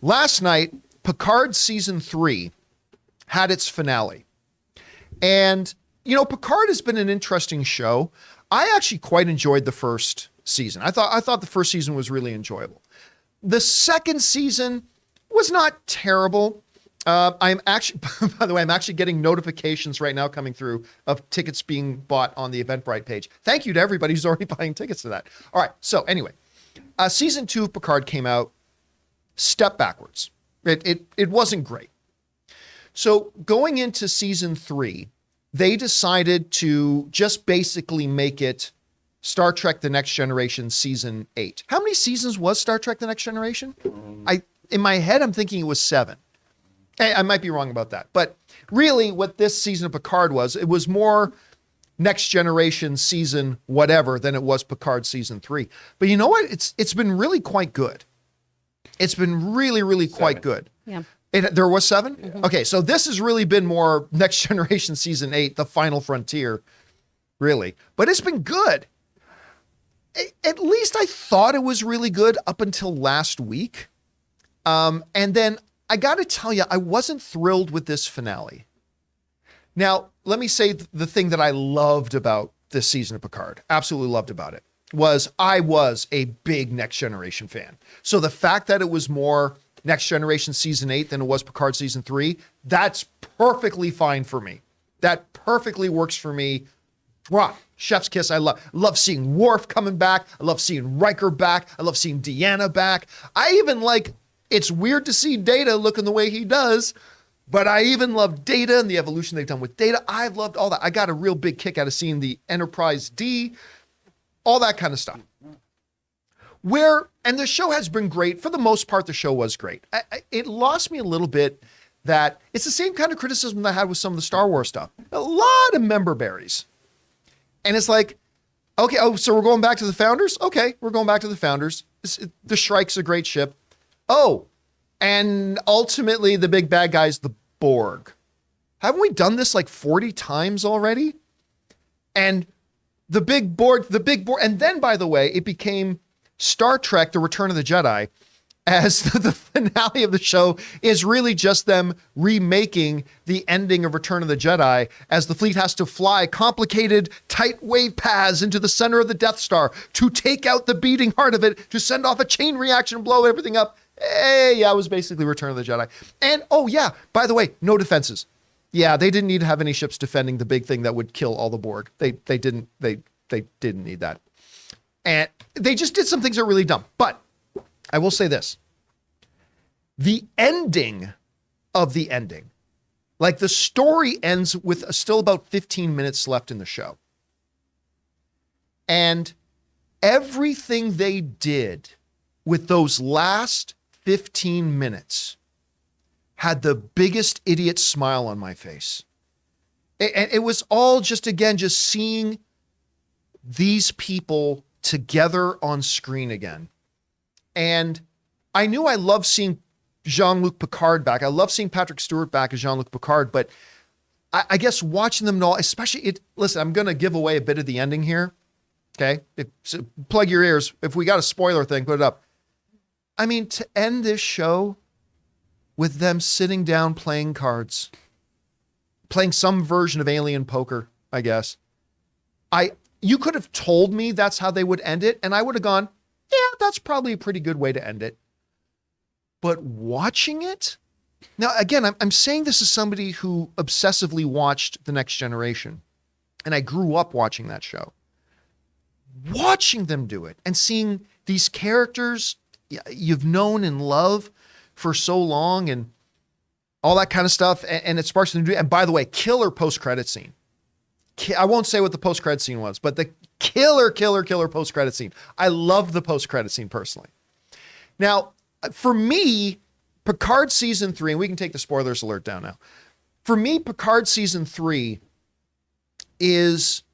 Last night, Picard season 3 had its finale. And, Picard has been an interesting show. I actually quite enjoyed the first season. I thought the first season was really enjoyable. The second season was not terrible. I'm actually, by the way, I'm actually getting notifications right now coming through of tickets being bought on the Eventbrite page. Thank you to everybody who's already buying tickets to that. All right. So anyway, season 2 of Picard came out, step backwards. It wasn't great. So going into season 3, they decided to just basically make it Star Trek The Next Generation season 8. How many seasons was Star Trek The Next Generation? In my head, I'm thinking it was 7. Hey, I might be wrong about that. But really what this season of Picard was, it was more Next Generation season whatever than it was Picard season 3. But you know what? It's been really quite good. It's been really, really quite good. Yeah. There was 7? Mm-hmm. Okay, so this has really been more Next Generation season 8, the final frontier, really. But it's been good. At least I thought it was really good up until last week. And then I got to tell you, I wasn't thrilled with this finale. Now, let me say the thing that I loved about this season of Picard, absolutely loved about it, was I was a big Next Generation fan. So the fact that it was more Next Generation season 8 than it was Picard season 3, that's perfectly fine for me. That perfectly works for me. Wow, chef's kiss. I love seeing Worf coming back. I love seeing Riker back. I love seeing Deanna back. I even it's weird to see Data looking the way he does, but I even love Data and the evolution they've done with Data. I've loved all that. I got a real big kick out of seeing the Enterprise D, all that kind of stuff. And the show has been great. For the most part, the show was great. It lost me a little bit that it's the same kind of criticism that I had with some of the Star Wars stuff. A lot of member berries. And it's like, okay, so we're going back to the Founders? Okay, we're going back to the Founders. The Shrike's a great ship. Oh, and ultimately the big bad guy's the Borg. Haven't we done this 40 times already? And the big Borg, and then, by the way, it became Star Trek, The Return of the Jedi, as the finale of the show is really just them remaking the ending of Return of the Jedi as the fleet has to fly complicated, tight wave paths into the center of the Death Star to take out the beating heart of it, to send off a chain reaction, blow everything up. Hey, yeah, it was basically Return of the Jedi. And, oh yeah, by the way, no defenses. Yeah, they didn't need to have any ships defending the big thing that would kill all the Borg. They didn't need that. And they just did some things that are really dumb. But I will say this. The ending of the ending, the story ends with still about 15 minutes left in the show. And everything they did with those last 15 minutes had the biggest idiot smile on my face. And it was all just seeing these people together on screen again. And I knew I loved seeing Jean-Luc Picard back. I love seeing Patrick Stewart back as Jean-Luc Picard, but I guess watching them all, especially listen, I'm going to give away a bit of the ending here. Okay. So plug your ears. If we got a spoiler thing, put it up. I mean, to end this show with them sitting down playing cards, playing some version of alien poker, I guess. You could have told me that's how they would end it, and I would have gone, yeah, that's probably a pretty good way to end it. But watching it, now again, I'm saying this as somebody who obsessively watched The Next Generation, and I grew up watching that show. Watching them do it and seeing these characters you've known and love for so long and all that kind of stuff, and it sparks them to do. And by the way, killer post-credit scene. I won't say what the post-credit scene was, but the killer post-credit scene. I love the post-credit scene personally. Now, for me, Picard season 3, and we can take the spoilers alert down now. For me, Picard season 3 is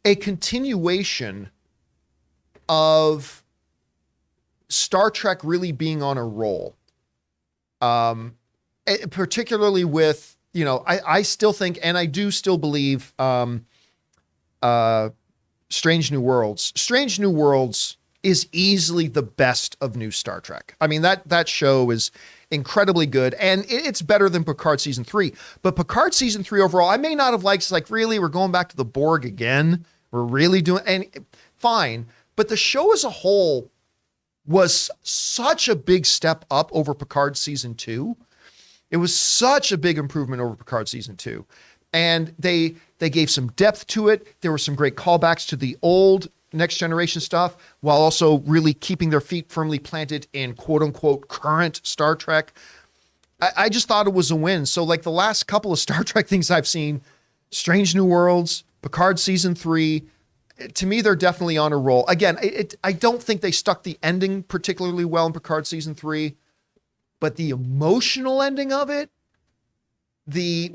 a continuation of Star Trek really being on a roll. Particularly with, I still think, and I do still believe, Strange New Worlds. Strange New Worlds is easily the best of new Star Trek. I mean, that show is incredibly good, and it's better than Picard season 3. But Picard season 3 overall, I may not have liked. It's like, really, we're going back to the Borg again. We're really doing, and fine. But the show as a whole was such a big step up over Picard season 2. It was such a big improvement over Picard season 2. And they gave some depth to it. There were some great callbacks to the old Next Generation stuff, while also really keeping their feet firmly planted in quote unquote current Star Trek. I just thought it was a win. So like the last couple of Star Trek things I've seen, Strange New Worlds, Picard season 3, to me, they're definitely on a roll. Again, I don't think they stuck the ending particularly well in Picard season 3, but the emotional ending of it,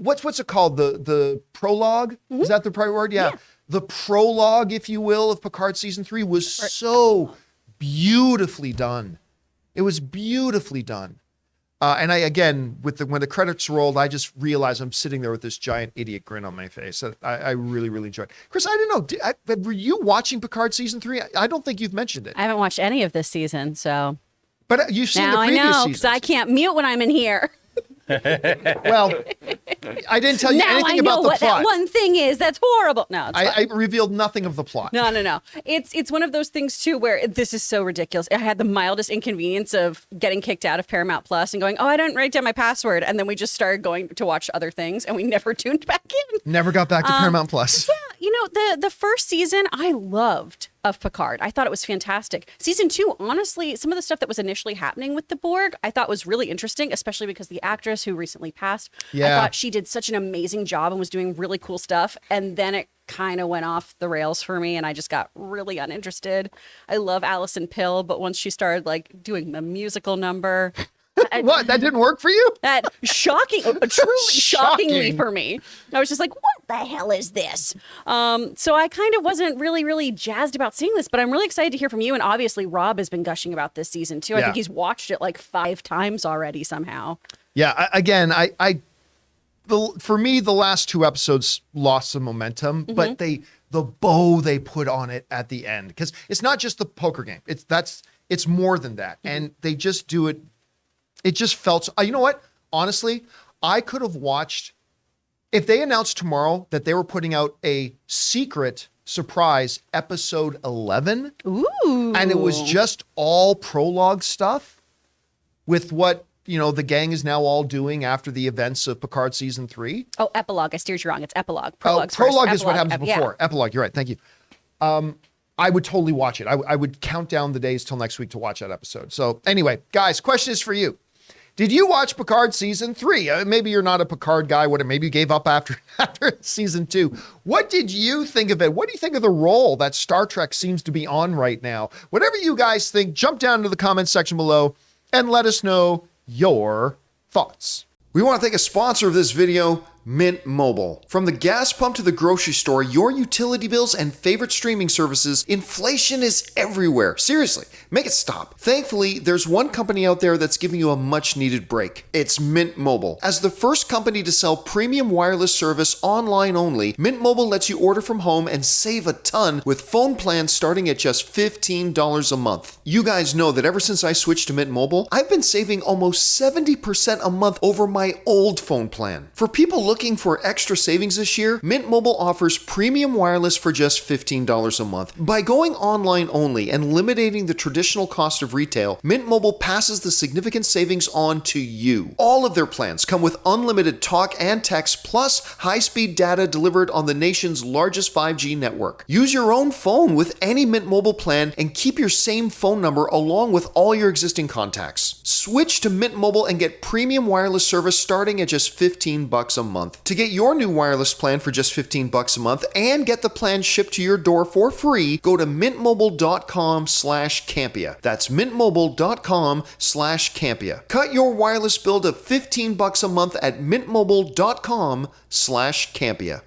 what's it called? The prologue? Mm-hmm. Is that the right word? Yeah. The prologue, if you will, of Picard season 3 was so beautifully done. It was beautifully done. And when the credits rolled, I just realized I'm sitting there with this giant idiot grin on my face. I really, really enjoyed it. Chris, I don't know. Were you watching Picard season 3? I don't think you've mentioned it. I haven't watched any of this season, so. But you've seen the previous seasons. Now I know, because I can't mute when I'm in here. Well, I didn't tell you anything about the plot. That one thing is. That's horrible. No, I revealed nothing of the plot. No. It's one of those things too where this is so ridiculous. I had the mildest inconvenience of getting kicked out of Paramount Plus and going, oh, I didn't write down my password, and then we just started going to watch other things, and we never tuned back in. Never got back to Paramount Plus. Yeah, the first season I loved of Picard. I thought it was fantastic. Season 2, honestly, some of the stuff that was initially happening with the Borg, I thought was really interesting, especially because the actress who recently passed, I thought she did such an amazing job and was doing really cool stuff. And then it kind of went off the rails for me, and I just got really uninterested. I love Alison Pill, but once she started like doing the musical number, what? That didn't work for you? That truly shockingly for me. I was just like, what the hell is this? So I kind of wasn't really, really jazzed about seeing this, but I'm really excited to hear from you. And obviously Rob has been gushing about this season too. I think he's watched it like 5 times already somehow. Yeah. For me, the last 2 episodes lost some momentum, but the bow they put on it at the end, because it's not just the poker game. It's more than that. And they just do it. It just felt, you know what? Honestly, I could have watched, if they announced tomorrow that they were putting out a secret surprise episode 11, and it was just all prologue stuff with what, the gang is now all doing after the events of Picard season 3. Oh, epilogue. I steered you wrong. It's epilogue. Prologue is what happens before. Yeah. Epilogue. You're right. Thank you. I would totally watch it. I would count down the days till next week to watch that episode. So anyway, guys, question is for you. Did you watch Picard season 3? Maybe you're not a Picard guy. Maybe you gave up after season 2. What did you think of it? What do you think of the role that Star Trek seems to be on right now? Whatever you guys think, jump down into the comments section below and let us know your thoughts. We want to thank a sponsor of this video, Mint Mobile. From the gas pump to the grocery store, your utility bills and favorite streaming services, inflation is everywhere. Seriously, make it stop. Thankfully, there's one company out there that's giving you a much needed break. It's Mint Mobile. As the first company to sell premium wireless service online only, Mint Mobile lets you order from home and save a ton with phone plans starting at just $15 a month. You guys know that ever since I switched to Mint Mobile, I've been saving almost 70% a month over my old phone plan. For people looking for extra savings this year, Mint Mobile offers premium wireless for just $15 a month. By going online only and eliminating the traditional cost of retail, Mint Mobile passes the significant savings on to you. All of their plans come with unlimited talk and text plus high-speed data delivered on the nation's largest 5G network. Use your own phone with any Mint Mobile plan and keep your same phone number along with all your existing contacts. Switch to Mint Mobile and get premium wireless service starting at just $15 a month. To get your new wireless plan for just $15 a month and get the plan shipped to your door for free, go to mintmobile.com/Campea. That's mintmobile.com/Campea. Cut your wireless bill to $15 a month at mintmobile.com/Campea.